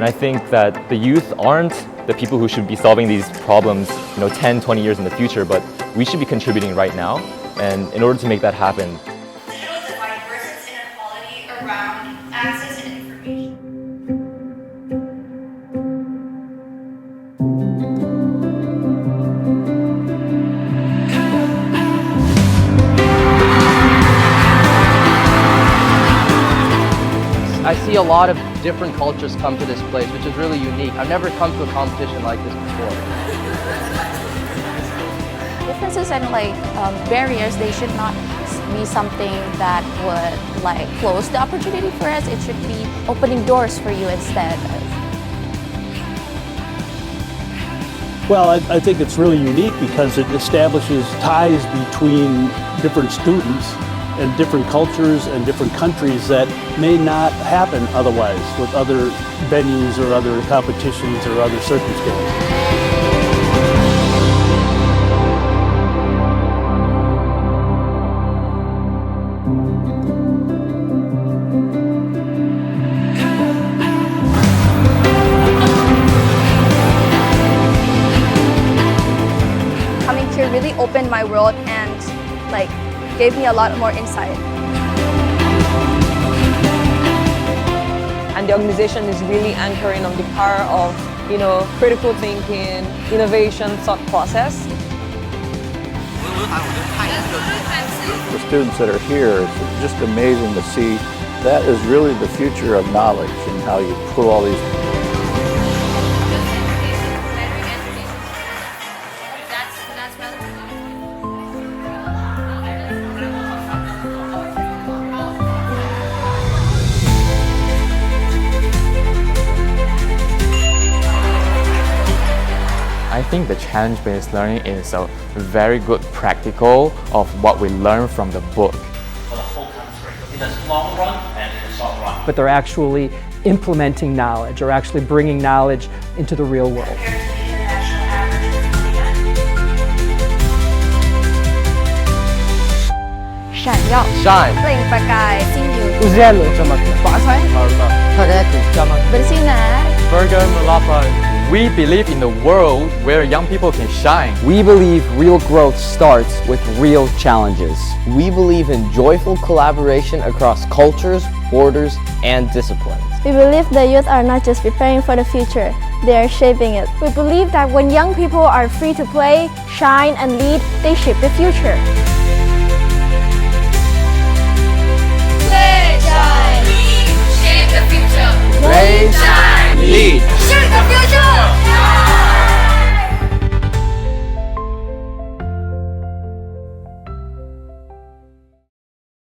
And I think that the youth aren't the people who should be solving these problems 10, 20 years in the future, but we should be contributing right now. And in order to make that happen, digital divide versus inequality around access and information. I see a lot of different cultures come to this place, which is really unique. I've never come to a competition like this before. Differences and barriers, they should not be something that would close the opportunity for us. It should be opening doors for you instead. Well, I think it's really unique because it establishes ties between different students and different cultures and different countries that may not happen otherwise with other venues or other competitions or other circumstances. Coming here really opened my world and gave me a lot more insight. And the organization is really anchoring on the power of, critical thinking, innovation, thought process. The students that are here, it's just amazing to see. That is really the future of knowledge and how you pull all these. I think the challenge-based learning is a very good practical of what we learn from the book. For the whole country, in the long run and in the short run. But they're actually implementing knowledge or actually bringing knowledge into the real world. Shine. เปล่งประกาย Uzelo Faasai. bersinar. Virgo Malapo, we believe in the world where young people can shine. We believe real growth starts with real challenges. We believe in joyful collaboration across cultures, borders, and disciplines. We believe the youth are not just preparing for the future, they are shaping it. We believe that when young people are free to play, shine, and lead, they shape the future.